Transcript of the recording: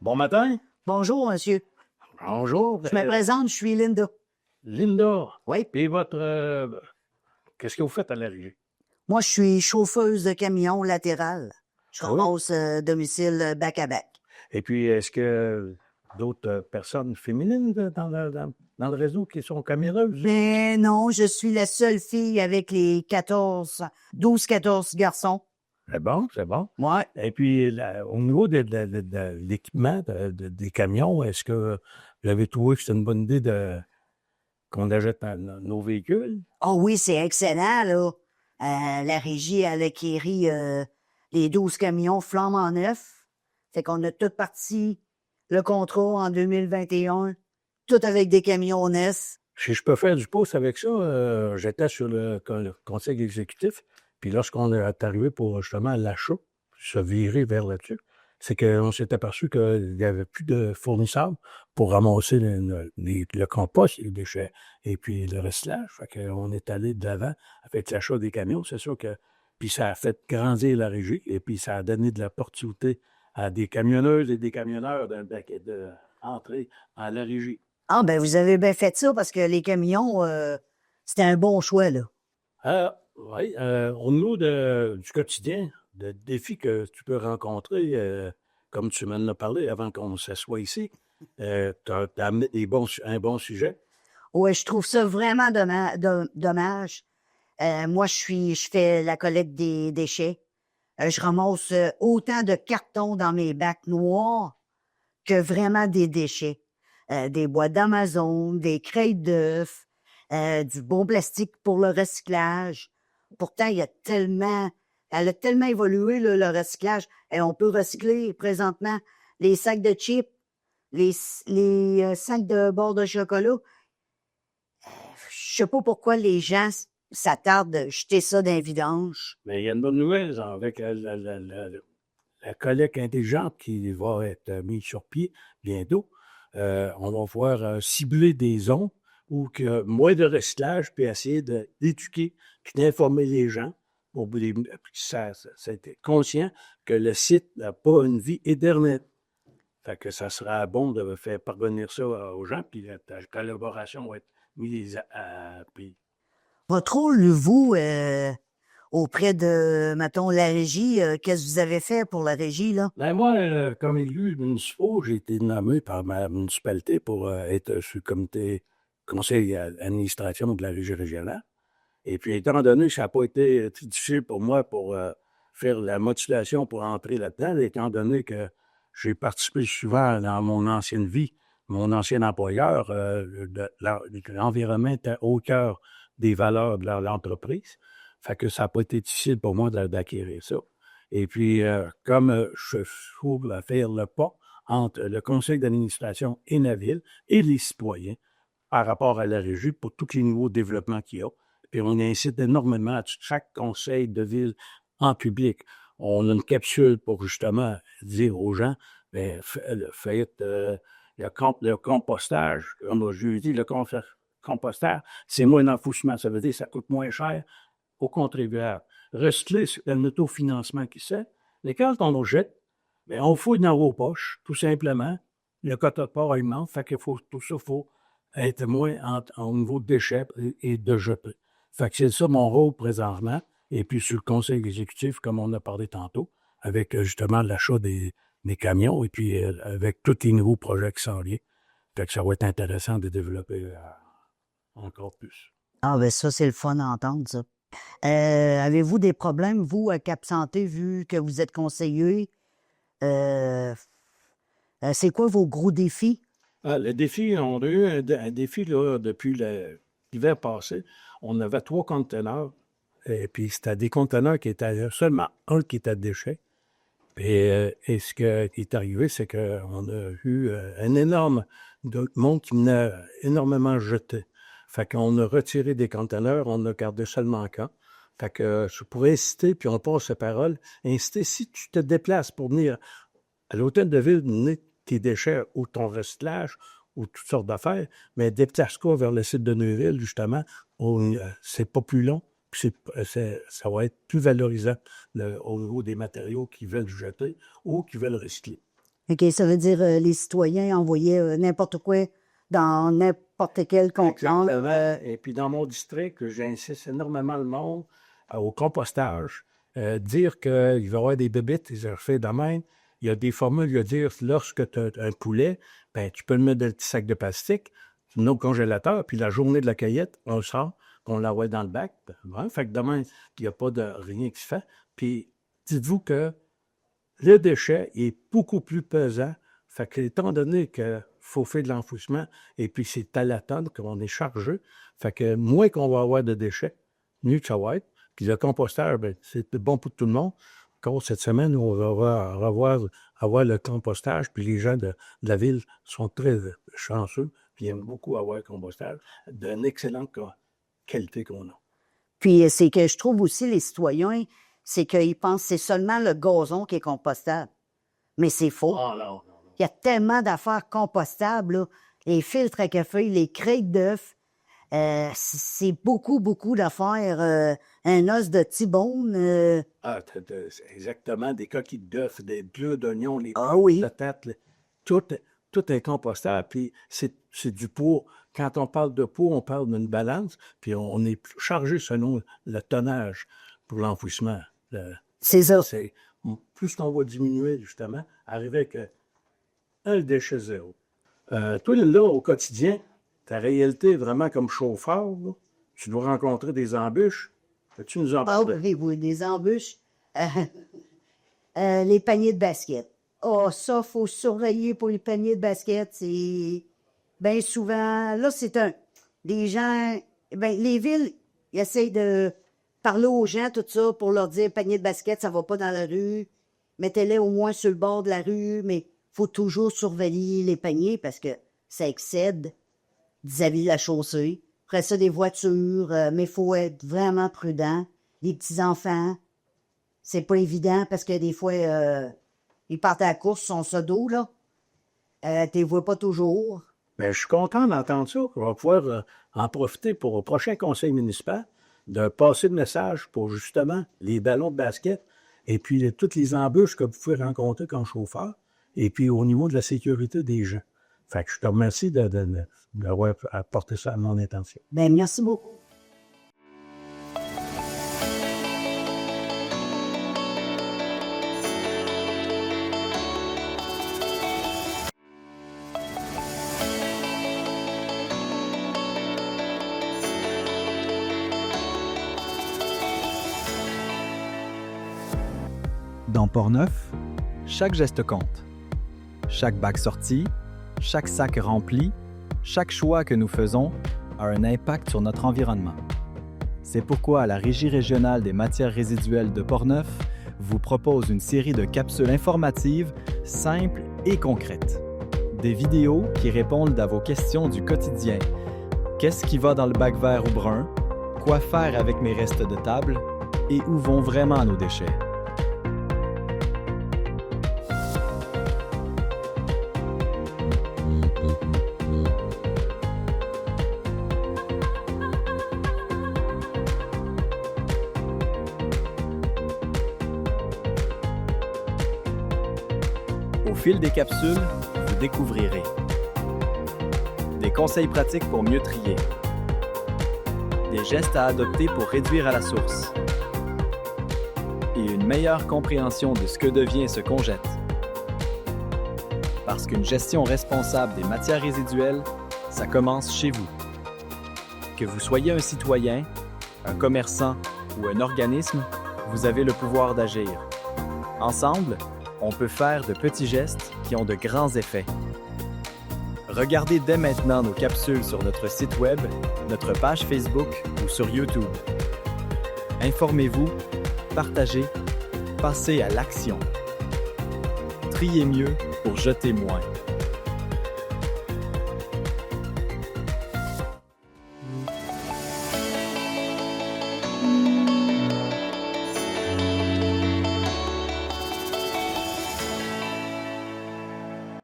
Bon matin. Bonjour, monsieur. Bonjour. Je me présente, je suis Linda. Linda. Oui. Puis qu'est-ce que vous faites à la régie? Moi, je suis chauffeuse de camion latéral. Je Ah oui? ramasse domicile back-à-back. Et puis, est-ce que d'autres personnes féminines dans le réseau qui sont camionneuses? Ben non, je suis la seule fille avec les 12-14 garçons. C'est bon, c'est bon. Ouais. Et puis, au niveau de l'équipement des camions, est-ce que vous avez trouvé que c'est une bonne idée qu'on achète nos véhicules? Oh oui, c'est excellent, là. La régie, elle a acquéri les 12 camions flambant neufs. Fait qu'on a tout parti le contrat en 2021, tout avec des camions neufs. Si je peux faire du pouce avec ça, j'étais sur le conseil exécutif, puis lorsqu'on est arrivé pour justement l'achat, se virer vers là-dessus, c'est qu'on s'est aperçu qu'il n'y avait plus de fournisseurs pour ramasser le compost, les déchets, et puis le recyclage. Fait qu'on est allé de l'avant avec l'achat des camions. C'est sûr que puis ça a fait grandir la régie, et puis ça a donné de l'opportunité à des camionneuses et des camionneurs d'entrer à la régie. Ah, ben vous avez bien fait ça parce que les camions, c'était un bon choix, là. Oui, au niveau du quotidien, de défis que tu peux rencontrer, comme tu m'en as parlé avant qu'on s'assoie ici, tu as amené un bon sujet. Ouais, je trouve ça vraiment dommage. Moi, je fais la collecte des déchets. Je ramasse autant de cartons dans mes bacs noirs que vraiment des déchets. Des boîtes d'Amazon, des crêtes d'œufs, du bon plastique pour le recyclage. Pourtant, elle a tellement évolué, là, le recyclage. Et on peut recycler présentement les sacs de chips, les sacs de barres de chocolat. Je sais pas pourquoi les gens s'attardent à jeter ça dans les vidanges. Mais il y a une bonne nouvelle avec la collecte intelligente qui va être mise sur pied bientôt. On va pouvoir cibler des zones où il y a moins de recyclage, puis essayer d'éduquer, puis d'informer les gens pour ça être conscient que le site n'a pas une vie éternelle. Fait que ça sera bon de faire parvenir ça aux gens, puis la collaboration va être mise à pied. Votre rôle, vous, auprès de, mettons, la régie, qu'est-ce que vous avez fait pour la régie, là? Ben moi, comme élu municipal, j'ai été nommé par ma municipalité pour être sur le comité conseil d'administration de la régie régionale. Et puis, étant donné que ça n'a pas été très difficile pour moi pour faire la motivation pour entrer là-dedans, étant donné que j'ai participé souvent dans mon ancienne vie, mon ancien employeur, l'environnement était au cœur des valeurs de l'entreprise. Fait que ça n'a pas été difficile pour moi d'acquérir ça. Et puis, comme je trouve à faire le pas entre le conseil d'administration et la ville et les citoyens par rapport à la régie pour tous les nouveaux développements qu'il y a. Puis on incite énormément à chaque conseil de ville en public. On a une capsule pour justement dire aux gens, bien, faites le compostage. Comme je dis, le compostage, c'est moins d'enfouissement. Ça veut dire que ça coûte moins cher aux contribuables. Recycler, c'est un autofinancement qui se fait. Mais quand on nous jette, bien, on fouille dans vos poches, tout simplement. Le quota de part augmente, fait que tout ça, il faut être moins au niveau de déchets et de jeter. Fait que c'est ça mon rôle présentement. Et puis sur le conseil exécutif, comme on a parlé tantôt, avec justement l'achat des camions et puis avec tous les nouveaux projets qui s'en viennent. Fait que ça va être intéressant de développer encore plus. Ah, ben ça, c'est le fun à entendre, ça. Avez-vous des problèmes, vous, à Cap Santé, vu que vous êtes conseiller? C'est quoi vos gros défis? Le défi, on a eu un défi là, depuis l'hiver passé. On avait 3 conteneurs, et puis c'était des conteneurs qui étaient seulement un qui était déchet. Et ce qui est arrivé, c'est qu'on a eu un énorme monde qui venait énormément jeter. Fait qu'on a retiré des conteneurs, on a gardé seulement qu'un. Fait que je pourrais inciter, puis on passe la parole, inciter, si tu te déplaces pour venir à l'hôtel de ville, donner tes déchets ou ton recyclage ou toutes sortes d'affaires, mais déplace-toi vers le site de Neuville, justement, où c'est pas plus long, puis ça va être plus valorisant au niveau des matériaux qu'ils veulent jeter ou qu'ils veulent recycler. OK, ça veut dire les citoyens envoyaient n'importe quoi dans n'importe quel contenant. Exactement. Et puis dans mon district, j'insiste énormément le monde au compostage. Dire qu'il va y avoir des bébites, ils ont fait de même. Il y a des formules, il y a dire lorsque tu as un poulet, ben, tu peux le mettre dans le petit sac de plastique, tu le mets au congélateur, puis la journée de la cueillette, on le sort, puis on l'envoie dans le bac. Ben, fait que demain, il n'y a pas de rien qui se fait. Puis dites-vous que le déchet est beaucoup plus pesant. Fait que, étant donné qu'il faut faire de l'enfouissement, et puis c'est à la tonne qu'on est chargé, fait que moins qu'on va avoir de déchets, mieux que ça va être. Puis le compostage, ben, c'est bon pour tout le monde. Encore cette semaine, on va avoir le compostage, puis les gens de la ville sont très chanceux, puis ils aiment beaucoup avoir le compostage d'une excellente qualité qu'on a. Puis c'est que je trouve aussi les citoyens, c'est qu'ils pensent que c'est seulement le gazon qui est compostable. Mais c'est faux. Ah non. Il y a tellement d'affaires compostables, là. Les filtres à café, les crêtes d'œufs. C'est beaucoup, beaucoup d'affaires. Un os de T-bone. Exactement, des coquilles d'œufs, des bleus d'oignons, les Oui. patates, tout est compostable. Puis c'est du pot. Quand on parle de pot, on parle d'une balance, puis on est chargé selon le tonnage pour l'enfouissement. C'est ça. Plus on va diminuer, justement, arriver avec un déchet zéro. Toi, là, au quotidien, ta réalité est vraiment comme chauffeur, là. Tu dois rencontrer des embûches. Peux-tu nous en parler? Oui, des embûches. Les paniers de basket. Oh, ça, il faut surveiller pour les paniers de basket. C'est bien souvent... Là, des gens... Ben, les villes, ils essayent de parler aux gens, tout ça, pour leur dire, panier de basket, ça va pas dans la rue. Mettez-les au moins sur le bord de la rue, mais faut toujours surveiller les paniers parce que ça excède vis-à-vis de la chaussée. Après ça, des voitures, mais il faut être vraiment prudent. Les petits-enfants, c'est pas évident parce que des fois, ils partent à la course, sont ça d'eau, là. Tu les vois pas toujours. Bien, je suis content d'entendre ça. On va pouvoir en profiter pour le prochain conseil municipal de passer le message pour justement les ballons de basket et puis toutes les embûches que vous pouvez rencontrer comme chauffeur et puis au niveau de la sécurité des gens. Fait que je te remercie d'avoir apporté ça à mon intention. Ben merci beaucoup. Dans Portneuf, chaque geste compte. Chaque bac sorti, chaque sac rempli, chaque choix que nous faisons a un impact sur notre environnement. C'est pourquoi la Régie régionale des matières résiduelles de Portneuf vous propose une série de capsules informatives simples et concrètes. Des vidéos qui répondent à vos questions du quotidien. Qu'est-ce qui va dans le bac vert ou brun? Quoi faire avec mes restes de table? Et où vont vraiment nos déchets? Au fil des capsules, vous découvrirez des conseils pratiques pour mieux trier, des gestes à adopter pour réduire à la source et une meilleure compréhension de ce que devient ce qu'on jette. Parce qu'une gestion responsable des matières résiduelles, ça commence chez vous. Que vous soyez un citoyen, un commerçant ou un organisme, vous avez le pouvoir d'agir. Ensemble, on peut faire de petits gestes qui ont de grands effets. Regardez dès maintenant nos capsules sur notre site web, notre page Facebook ou sur YouTube. Informez-vous, partagez, passez à l'action. Triez mieux pour jeter moins.